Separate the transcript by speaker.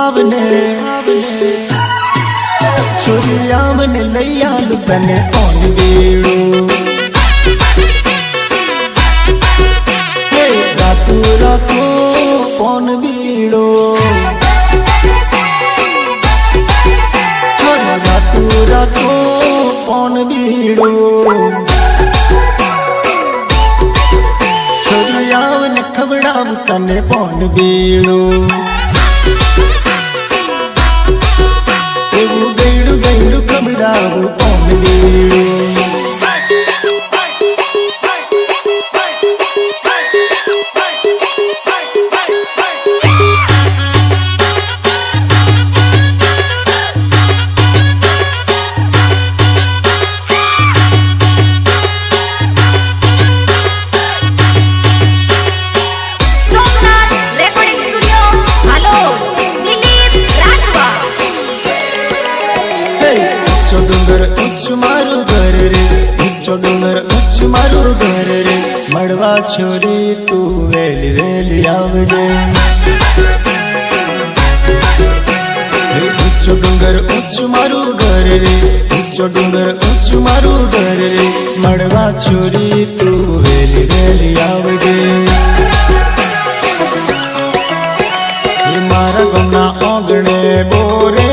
Speaker 1: आवने छोरी आवने लैयालू तने कौन बेड़ो रातू रातू कौन बीड़ो छोरी रातू रातू कौन बीड़ो छोरी आवने खबड़ाव तने कौन बीड़ो गैडू गैडू खबड़ाव कौन बीड़ो डूंगर उच्च मारू घर रे उच्चो डूंगर उच्च मारू घर रे मड़वा छोरी तू वेली वेली आवजे उच्चो डूंगर उच्च मारू घर रे उच्चो डूंगर उच्च मारू घर रे मड़वा छोरी तू वेली वेली आवजे मारा गमना ओगणे बोरे